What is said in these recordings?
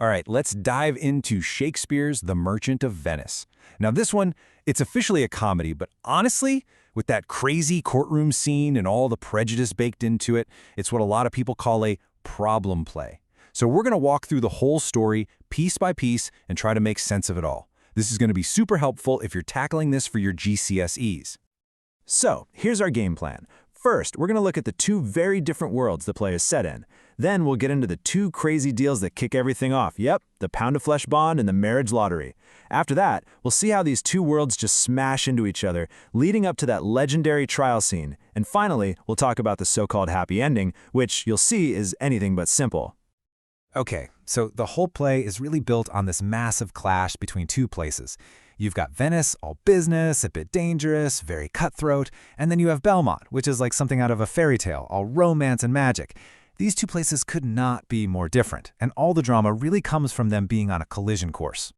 All right, let's dive into Shakespeare's The Merchant of Venice. Now this one, it's officially a comedy, but honestly, with that crazy courtroom scene and all the prejudice baked into it, it's what a lot of people call a problem play. So we're going to walk through the whole story piece by piece and try to make sense of it all. This is going to be super helpful if you're tackling this for your GCSEs. So here's our game plan. First, we're going to look at the two very different worlds the play is set in. Then we'll get into the two crazy deals that kick everything off. Yep, the pound-of-flesh bond and the marriage lottery. After that, we'll see how these two worlds just smash into each other, leading up to that legendary trial scene. And finally, we'll talk about the so-called happy ending, which you'll see is anything but simple. Okay, so the whole play is really built on this massive clash between two places. You've got Venice, all business, a bit dangerous, very cutthroat, and then you have Belmont, which is like something out of a fairy tale, all romance and magic. These two places could not be more different, and all the drama really comes from them being on a collision course.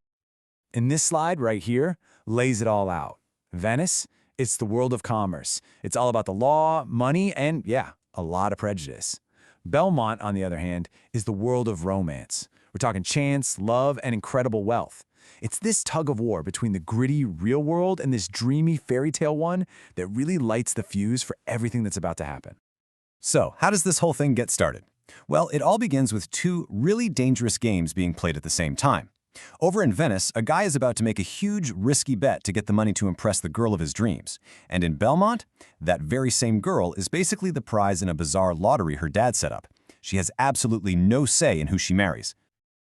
And this slide right here lays it all out. Venice, it's the world of commerce. It's all about the law, money, and yeah, a lot of prejudice. Belmont, on the other hand, is the world of romance. We're talking chance, love, and incredible wealth. It's this tug of war between the gritty real world and this dreamy fairy tale one that really lights the fuse for everything that's about to happen. So, how does this whole thing get started? Well, it all begins with two really dangerous games being played at the same time. Over in Venice, a guy is about to make a huge, risky bet to get the money to impress the girl of his dreams. And in Belmont, that very same girl is basically the prize in a bizarre lottery her dad set up. She has absolutely no say in who she marries.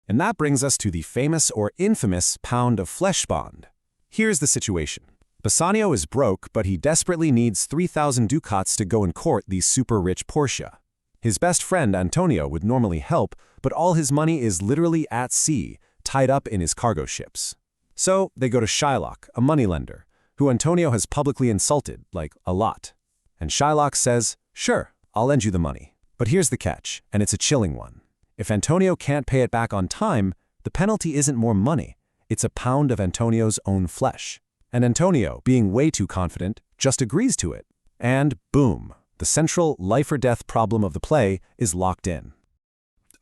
And that brings us to the famous or infamous pound of flesh bond. Here's the situation. Bassanio is broke, but he desperately needs 3,000 ducats to go and court the super-rich Portia. His best friend, Antonio, would normally help, but all his money is literally at sea, tied up in his cargo ships. So they go to Shylock, a moneylender, who Antonio has publicly insulted, like a lot. And Shylock says, "Sure, I'll lend you the money." But here's the catch, and it's a chilling one. If Antonio can't pay it back on time, the penalty isn't more money. It's a pound of Antonio's own flesh. And Antonio, being way too confident, just agrees to it. And boom, the central life-or-death problem of the play is locked in.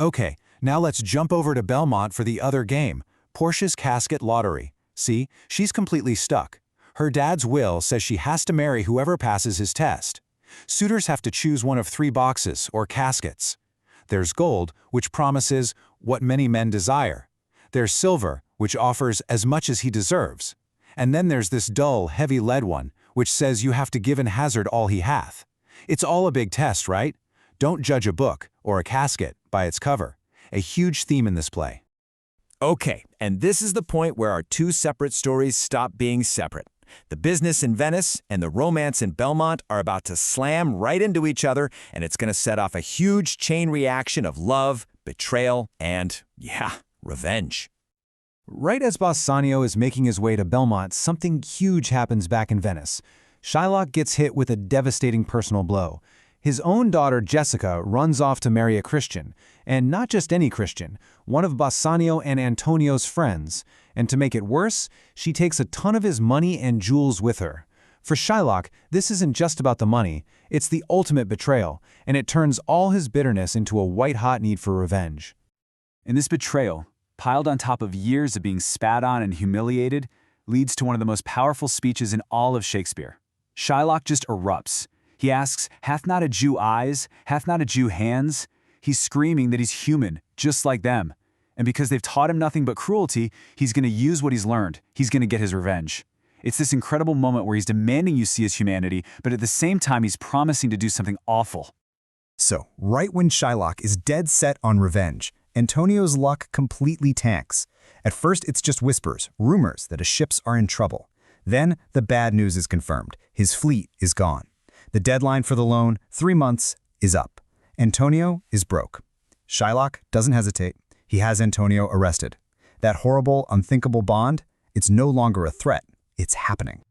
Okay, now let's jump over to Belmont for the other game, Portia's casket lottery. See, she's completely stuck. Her dad's will says she has to marry whoever passes his test. Suitors have to choose one of three boxes, or caskets. There's gold, which promises what many men desire. There's silver, which offers as much as he deserves. And then there's this dull, heavy lead one, which says you have to give and hazard all he hath. It's all a big test, right? Don't judge a book, or a casket, by its cover. A huge theme in this play. Okay, and this is the point where our two separate stories stop being separate. The business in Venice and the romance in Belmont are about to slam right into each other, and it's going to set off a huge chain reaction of love, betrayal, and, yeah, revenge. Right as Bassanio is making his way to Belmont, something huge happens back in Venice. Shylock gets hit with a devastating personal blow. His own daughter, Jessica, runs off to marry a Christian, and not just any Christian, one of Bassanio and Antonio's friends. And to make it worse, she takes a ton of his money and jewels with her. For Shylock, this isn't just about the money, it's the ultimate betrayal, and it turns all his bitterness into a white-hot need for revenge. And this betrayal, piled on top of years of being spat on and humiliated, leads to one of the most powerful speeches in all of Shakespeare. Shylock just erupts. He asks, "Hath not a Jew eyes? Hath not a Jew hands?" He's screaming that he's human, just like them. And because they've taught him nothing but cruelty, he's going to use what he's learned. He's going to get his revenge. It's this incredible moment where he's demanding you see his humanity, but at the same time he's promising to do something awful. So, right when Shylock is dead set on revenge, Antonio's luck completely tanks. At first, it's just whispers, rumors that his ships are in trouble. Then, the bad news is confirmed. His fleet is gone. The deadline for the loan, 3 months, is up. Antonio is broke. Shylock doesn't hesitate. He has Antonio arrested. That horrible, unthinkable bond, it's no longer a threat. It's happening.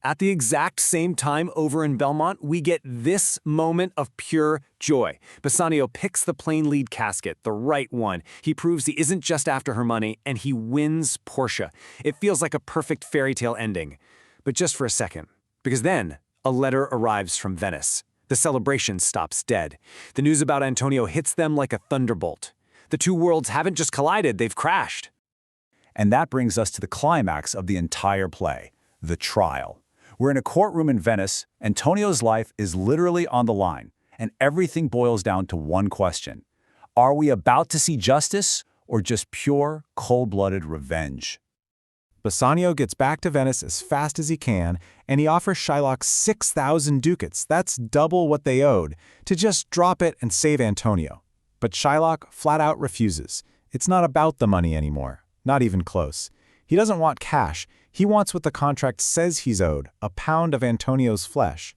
At the exact same time over in Belmont, we get this moment of pure joy. Bassanio picks the plain lead casket, the right one. He proves he isn't just after her money, and he wins Portia. It feels like a perfect fairy tale ending. But just for a second, because then a letter arrives from Venice. The celebration stops dead. The news about Antonio hits them like a thunderbolt. The two worlds haven't just collided, they've crashed. And that brings us to the climax of the entire play, the trial. We're in a courtroom in Venice. Antonio's life is literally on the line, and everything boils down to one question. Are we about to see justice or just pure, cold-blooded revenge? Bassanio gets back to Venice as fast as he can, and he offers Shylock 6,000 ducats, that's double what they owed, to just drop it and save Antonio. But Shylock flat out refuses. It's not about the money anymore, not even close. He doesn't want cash, he wants what the contract says he's owed, a pound of Antonio's flesh.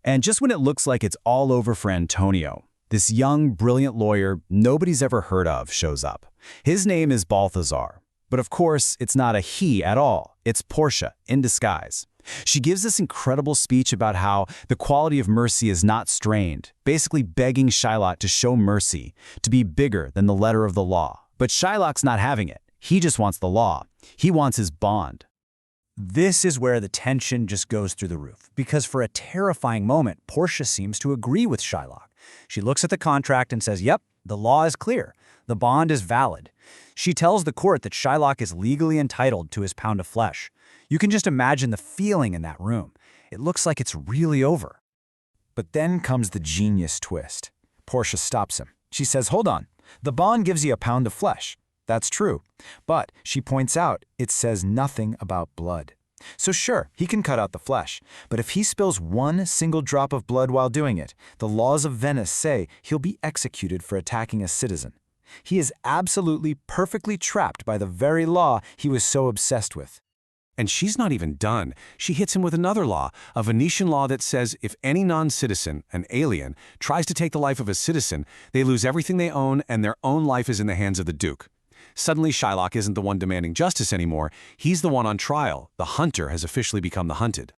And just when it looks like it's all over for Antonio, this young, brilliant lawyer nobody's ever heard of shows up. His name is Balthazar. But of course, it's not a he at all. It's Portia, in disguise. She gives this incredible speech about how the quality of mercy is not strained, basically begging Shylock to show mercy, to be bigger than the letter of the law. But Shylock's not having it. He just wants the law. He wants his bond. This is where the tension just goes through the roof, because for a terrifying moment, Portia seems to agree with Shylock. She looks at the contract and says, yep, the law is clear. The bond is valid. She tells the court that Shylock is legally entitled to his pound of flesh. You can just imagine the feeling in that room. It looks like it's really over. But then comes the genius twist. Portia stops him. She says, hold on, the bond gives you a pound of flesh. That's true. But, she points out, it says nothing about blood. So sure, he can cut out the flesh, but if he spills one single drop of blood while doing it, the laws of Venice say he'll be executed for attacking a citizen. He is absolutely perfectly trapped by the very law he was so obsessed with. And she's not even done. She hits him with another law, a Venetian law that says if any non-citizen, an alien, tries to take the life of a citizen, they lose everything they own and their own life is in the hands of the Duke. Suddenly, Shylock isn't the one demanding justice anymore. He's the one on trial. The hunter has officially become the hunted.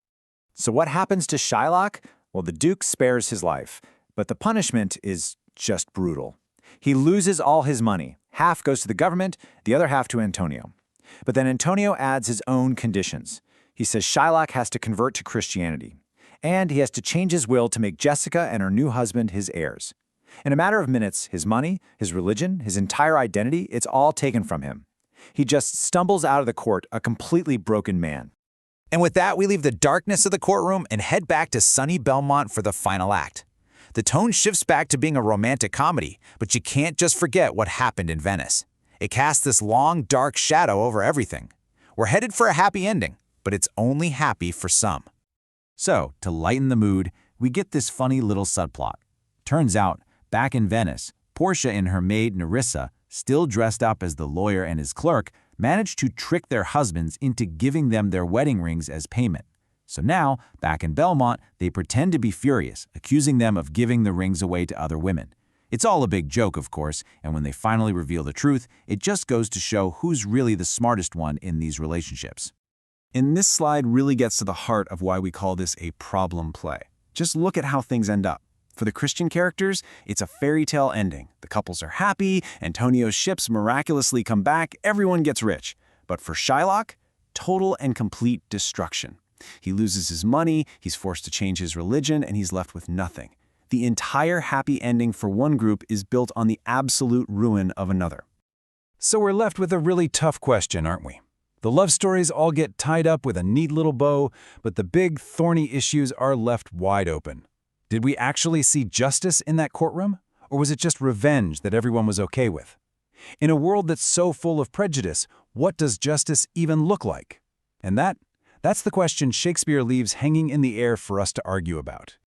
So what happens to Shylock? Well, the Duke spares his life, but the punishment is just brutal. He loses all his money. Half goes to the government, the other half to Antonio. But then Antonio adds his own conditions. He says Shylock has to convert to Christianity, and he has to change his will to make Jessica and her new husband his heirs. In a matter of minutes, his money, his religion, his entire identity, it's all taken from him. He just stumbles out of the court a completely broken man. And with that, we leave the darkness of the courtroom and head back to sunny Belmont for the final act. The tone shifts back to being a romantic comedy, but you can't just forget what happened in Venice. It casts this long, dark shadow over everything. We're headed for a happy ending, but it's only happy for some. So, to lighten the mood, we get this funny little subplot. Turns out, back in Venice, Portia and her maid Nerissa, still dressed up as the lawyer and his clerk, managed to trick their husbands into giving them their wedding rings as payment. So now, back in Belmont, they pretend to be furious, accusing them of giving the rings away to other women. It's all a big joke, of course, and when they finally reveal the truth, it just goes to show who's really the smartest one in these relationships. And this slide really gets to the heart of why we call this a problem play. Just look at how things end up. For the Christian characters, it's a fairy tale ending. The couples are happy, Antonio's ships miraculously come back, everyone gets rich. But for Shylock, total and complete destruction. He loses his money, he's forced to change his religion, and he's left with nothing. The entire happy ending for one group is built on the absolute ruin of another. So we're left with a really tough question, aren't we? The love stories all get tied up with a neat little bow, but the big, thorny issues are left wide open. Did we actually see justice in that courtroom? Or was it just revenge that everyone was okay with? In a world that's so full of prejudice, what does justice even look like? And that's the question Shakespeare leaves hanging in the air for us to argue about.